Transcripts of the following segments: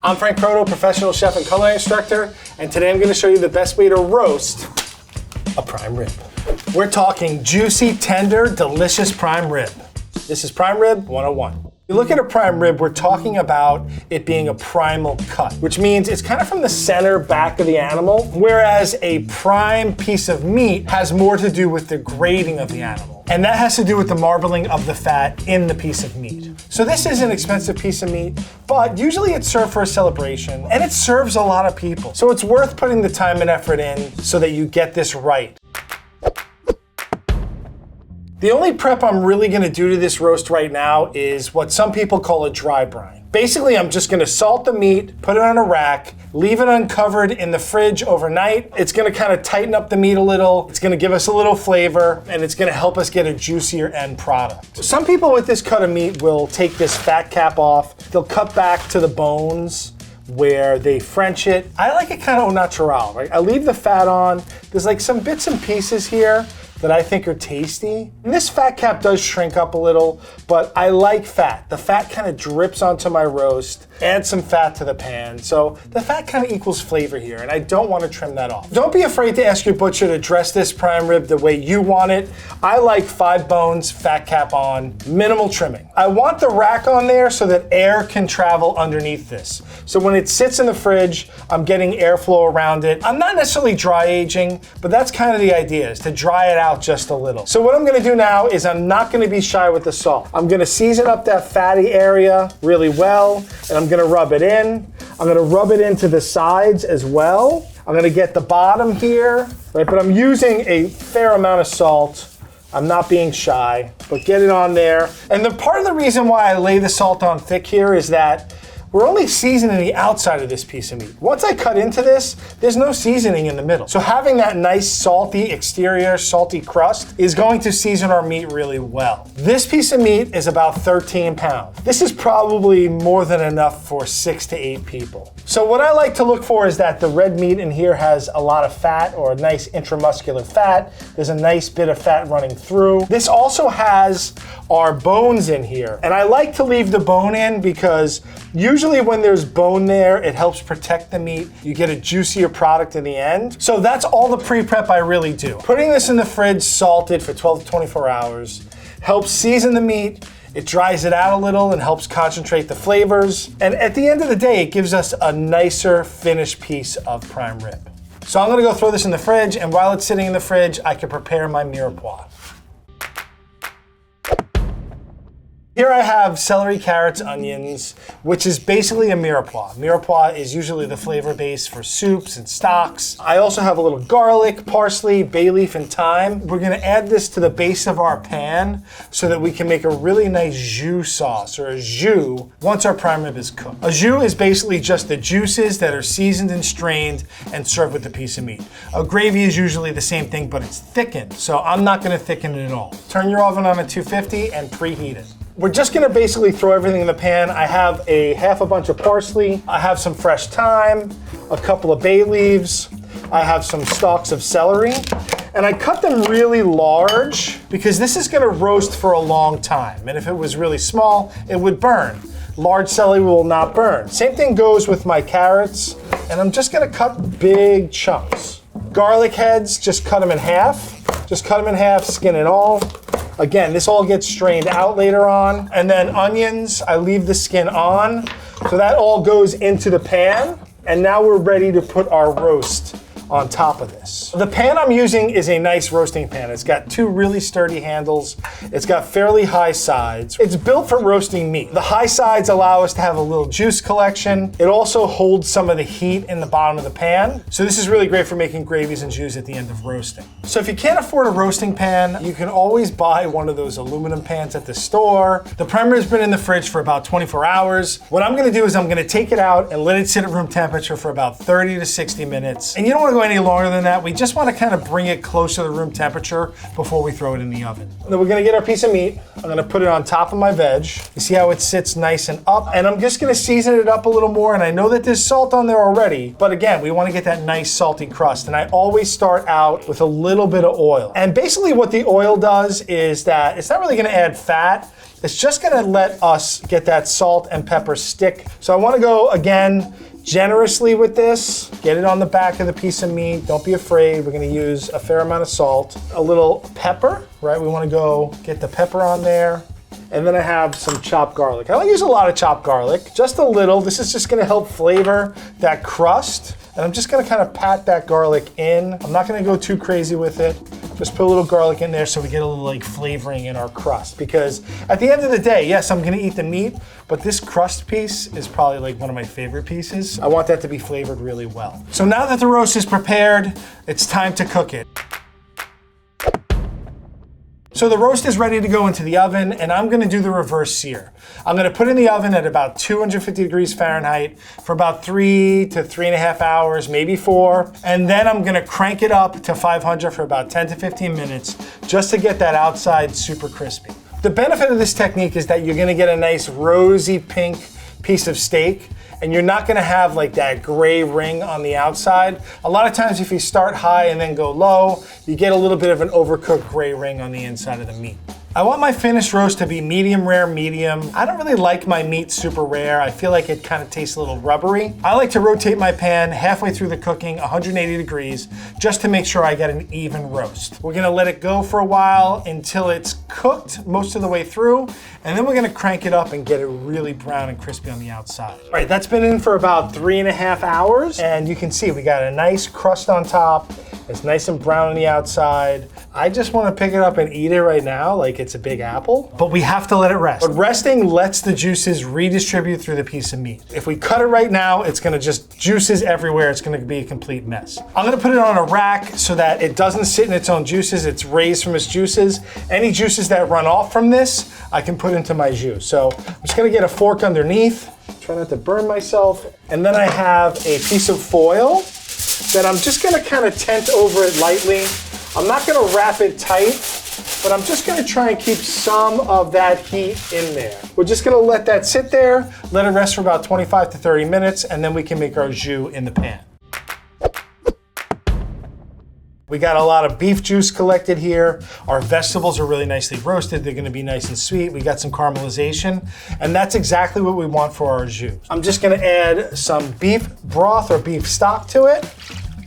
I'm Frank Proto, professional chef and culinary instructor, and today I'm going to show you the best way to roast a prime rib. We're talking juicy, tender, delicious prime rib. This is Prime Rib 101. You look at a prime rib, we're talking about it being a primal cut, which means it's kind of from the center back of the animal, whereas a prime piece of meat has more to do with the grading of the animal. And that has to do with the marbling of the fat in the piece of meat. So this is an expensive piece of meat, but usually it's served for a celebration, and it serves a lot of people. So it's worth putting the time and effort in so that you get this right. The only prep I'm really gonna do to this roast right now is what some people call a dry brine. Basically, I'm just gonna salt the meat, put it on a rack, leave it uncovered in the fridge overnight. It's gonna kind of tighten up the meat a little, it's gonna give us a little flavor, and it's gonna help us get a juicier end product. Some people with this cut of meat will take this fat cap off, they'll cut back to the bones where they French it. I like it kind of au natural, right? I leave the fat on. There's like some bits and pieces here that I think are tasty. And this fat cap does shrink up a little, but I like fat. The fat kind of drips onto my roast, add some fat to the pan. So the fat kind of equals flavor here, and I don't want to trim that off. Don't be afraid to ask your butcher to dress this prime rib the way you want it. I like 5 bones, fat cap on, minimal trimming. I want the rack on there so that air can travel underneath this. So when it sits in the fridge, I'm getting airflow around it. I'm not necessarily dry aging, but that's kind of the idea, is to dry it out just a little. So what I'm gonna do now is I'm not gonna be shy with the salt. I'm gonna season up that fatty area really well, and I'm gonna rub it in. I'm gonna rub it into the sides as well. I'm gonna get the bottom here, right? But I'm using a fair amount of salt. I'm not being shy, but get it on there. And the part of the reason why I lay the salt on thick here is that we're only seasoning the outside of this piece of meat. Once I cut into this, there's no seasoning in the middle. So having that nice salty exterior, salty crust is going to season our meat really well. This piece of meat is about 13 pounds. This is probably more than enough for 6 to 8 people. So what I like to look for is that the red meat in here has a lot of fat, or a nice intramuscular fat. There's a nice bit of fat running through. This also has our bones in here. And I like to leave the bone in because usually when there's bone there, it helps protect the meat. You get a juicier product in the end. So that's all the pre-prep I really do. Putting this in the fridge salted for 12 to 24 hours helps season the meat. It dries it out a little and helps concentrate the flavors. And at the end of the day, it gives us a nicer finished piece of prime rib. So I'm gonna go throw this in the fridge, and while it's sitting in the fridge, I can prepare my mirepoix. Here I have celery, carrots, onions, which is basically a mirepoix. Mirepoix is usually the flavor base for soups and stocks. I also have a little garlic, parsley, bay leaf, and thyme. We're gonna add this to the base of our pan so that we can make a really nice jus sauce, or a jus, once our prime rib is cooked. A jus is basically just the juices that are seasoned and strained and served with a piece of meat. A gravy is usually the same thing, but it's thickened, so I'm not gonna thicken it at all. Turn your oven on at 250 and preheat it. We're just gonna basically throw everything in the pan. I have half a bunch of parsley. I have some fresh thyme, a couple of bay leaves. I have some stalks of celery. And I cut them really large because this is gonna roast for a long time. And if it was really small, it would burn. Large celery will not burn. Same thing goes with my carrots. And I'm just gonna cut big chunks. Garlic heads, just cut them in half. Just cut them in half, skin and all. Again, this all gets strained out later on. And then onions, I leave the skin on. So that all goes into the pan. And now we're ready to put our roast on top of this. The pan I'm using is a nice roasting pan. It's got 2 really sturdy handles. It's got fairly high sides. It's built for roasting meat. The high sides allow us to have a little juice collection. It also holds some of the heat in the bottom of the pan. So this is really great for making gravies and jus at the end of roasting. So if you can't afford a roasting pan, you can always buy one of those aluminum pans at the store. The prime rib's been in the fridge for about 24 hours. What I'm gonna do is I'm gonna take it out and let it sit at room temperature for about 30 to 60 minutes. And you don't wanna go go any longer than that. We just want to kind of bring it closer to room temperature before we throw it in the oven. Then we're gonna get our piece of meat. I'm gonna put it on top of my veg. You see how it sits nice and up? And I'm just gonna season it up a little more. And I know that there's salt on there already, but again, we want to get that nice salty crust. And I always start out with a little bit of oil. And basically what the oil does is that it's not really gonna add fat. It's just gonna let us get that salt and pepper stick. So I wanna go, again, generously with this. Get it on the back of the piece of meat. Don't be afraid. We're gonna use a fair amount of salt. A little pepper, right? We wanna go get the pepper on there. And then I have some chopped garlic. I don't use a lot of chopped garlic, just a little. This is just gonna help flavor that crust. And I'm just gonna kind of pat that garlic in. I'm not gonna go too crazy with it. Just put a little garlic in there so we get a little like flavoring in our crust. Because at the end of the day, yes, I'm gonna eat the meat, but this crust piece is probably like one of my favorite pieces. I want that to be flavored really well. So now that the roast is prepared, it's time to cook it. So the roast is ready to go into the oven, and I'm gonna do the reverse sear. I'm gonna put it in the oven at about 250 degrees Fahrenheit for about 3 to 3.5 hours, maybe 4. And then I'm gonna crank it up to 500 for about 10 to 15 minutes, just to get that outside super crispy. The benefit of this technique is that you're gonna get a nice rosy pink piece of steak, and you're not gonna have like that gray ring on the outside. A lot of times if you start high and then go low, you get a little bit of an overcooked gray ring on the inside of the meat. I want my finished roast to be medium rare, medium. I don't really like my meat super rare. I feel like it kind of tastes a little rubbery. I like to rotate my pan halfway through the cooking, 180 degrees, just to make sure I get an even roast. We're gonna let it go for a while until it's cooked most of the way through, and then we're gonna crank it up and get it really brown and crispy on the outside. All right, that's been in for about 3.5 hours, and you can see we got a nice crust on top. It's nice and brown on the outside. I just want to pick it up and eat it right now like it's a big apple, but we have to let it rest. But resting lets the juices redistribute through the piece of meat. If we cut it right now, it's gonna just juices everywhere. It's gonna be a complete mess. I'm gonna put it on a rack so that it doesn't sit in its own juices. It's raised from its juices. Any juices that run off from this, I can put into my jus. So I'm just gonna get a fork underneath, try not to burn myself. And then I have a piece of foil that I'm just gonna kind of tent over it lightly. I'm not gonna wrap it tight, but I'm just gonna try and keep some of that heat in there. We're just gonna let that sit there, let it rest for about 25 to 30 minutes, and then we can make our jus in the pan. We got a lot of beef juice collected here. Our vegetables are really nicely roasted. They're gonna be nice and sweet. We got some caramelization, and that's exactly what we want for our jus. I'm just gonna add some beef broth or beef stock to it,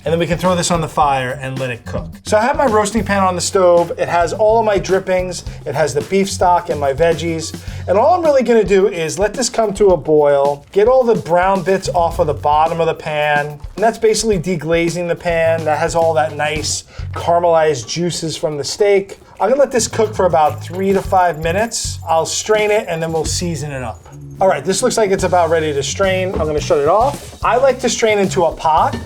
and then we can throw this on the fire and let it cook. So I have my roasting pan on the stove. It has all of my drippings. It has the beef stock and my veggies. And all I'm really gonna do is let this come to a boil, get all the brown bits off of the bottom of the pan. And that's basically deglazing the pan. That has all that nice caramelized juices from the steak. I'm gonna let this cook for about 3 to 5 minutes. I'll strain it and then we'll season it up. All right, this looks like it's about ready to strain. I'm gonna shut it off. I like to strain into a pot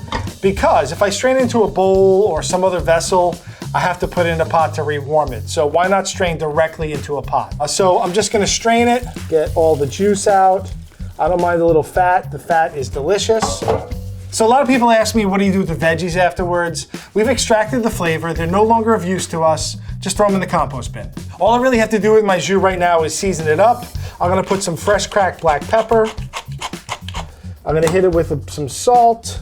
because if I strain into a bowl or some other vessel, I have to put it in a pot to rewarm it. So why not strain directly into a pot? So I'm just gonna strain it, get all the juice out. I don't mind the little fat. The fat is delicious. So a lot of people ask me, what do you do with the veggies afterwards? We've extracted the flavor. They're no longer of use to us. Just throw them in the compost bin. All I really have to do with my jus right now is season it up. I'm gonna put some fresh cracked black pepper. I'm gonna hit it with some salt,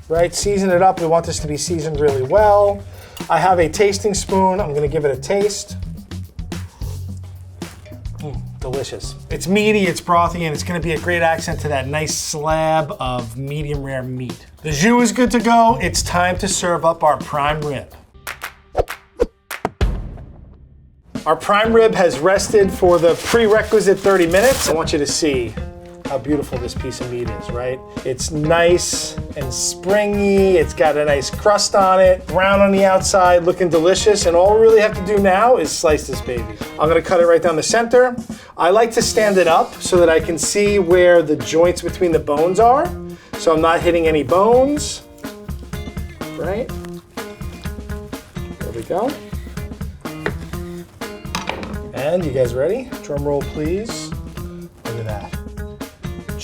right? Season it up. We want this to be seasoned really well. I have a tasting spoon. I'm gonna give it a taste. Delicious. It's meaty, it's brothy, and it's gonna be a great accent to that nice slab of medium rare meat. The jus is good to go. It's time to serve up our prime rib. Our prime rib has rested for the prerequisite 30 minutes. I want you to see how beautiful this piece of meat is, right? It's nice and springy. It's got a nice crust on it, brown on the outside, looking delicious. And all we really have to do now is slice this baby. I'm gonna cut it right down the center. I like to stand it up so that I can see where the joints between the bones are. So I'm not hitting any bones, right? There we go. And you guys ready? Drum roll, please. Look at that.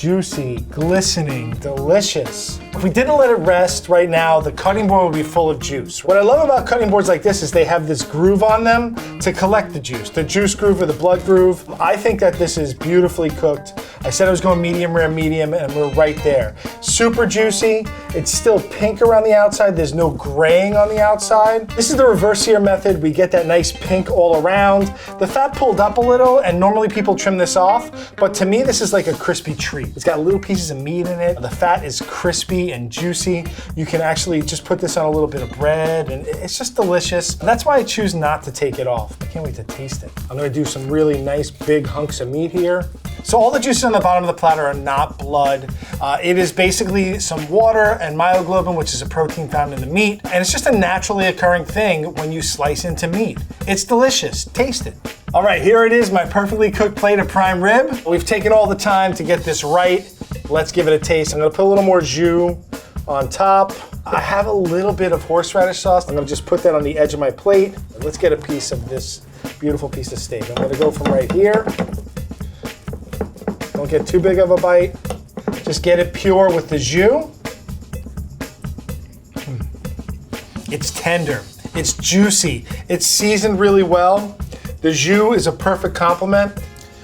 juicy, glistening, delicious. If we didn't let it rest right now, the cutting board would be full of juice. What I love about cutting boards like this is they have this groove on them to collect the juice groove or the blood groove. I think that this is beautifully cooked. I said I was going medium rare, medium, and we're right there. Super juicy. It's still pink around the outside. There's no graying on the outside. This is the reverse sear method. We get that nice pink all around. The fat pulled up a little, and normally people trim this off, but to me, this is like a crispy treat. It's got little pieces of meat in it. The fat is crispy and juicy. You can actually just put this on a little bit of bread, and it's just delicious. And that's why I choose not to take it off. I can't wait to taste it. I'm gonna do some really nice big hunks of meat here. So all the juices on the bottom of the platter are not blood. It is basically some water and myoglobin, which is a protein found in the meat. And it's just a naturally occurring thing when you slice into meat. It's delicious, taste it. All right, here it is, my perfectly cooked plate of prime rib. We've taken all the time to get this right. Let's give it a taste. I'm gonna put a little more jus on top. I have a little bit of horseradish sauce. I'm gonna just put that on the edge of my plate. Let's get a piece of this beautiful piece of steak. I'm gonna go from right here. Don't get too big of a bite. Just get it pure with the jus. It's tender, it's juicy, it's seasoned really well. The jus is a perfect complement.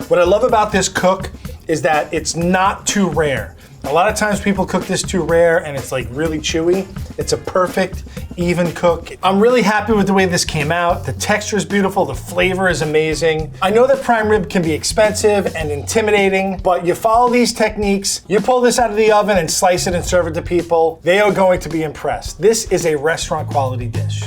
What I love about this cook is that it's not too rare. A lot of times people cook this too rare and it's like really chewy. It's a perfect, even cook. I'm really happy with the way this came out. The texture is beautiful, the flavor is amazing. I know that prime rib can be expensive and intimidating, but you follow these techniques, you pull this out of the oven and slice it and serve it to people, they are going to be impressed. This is a restaurant quality dish.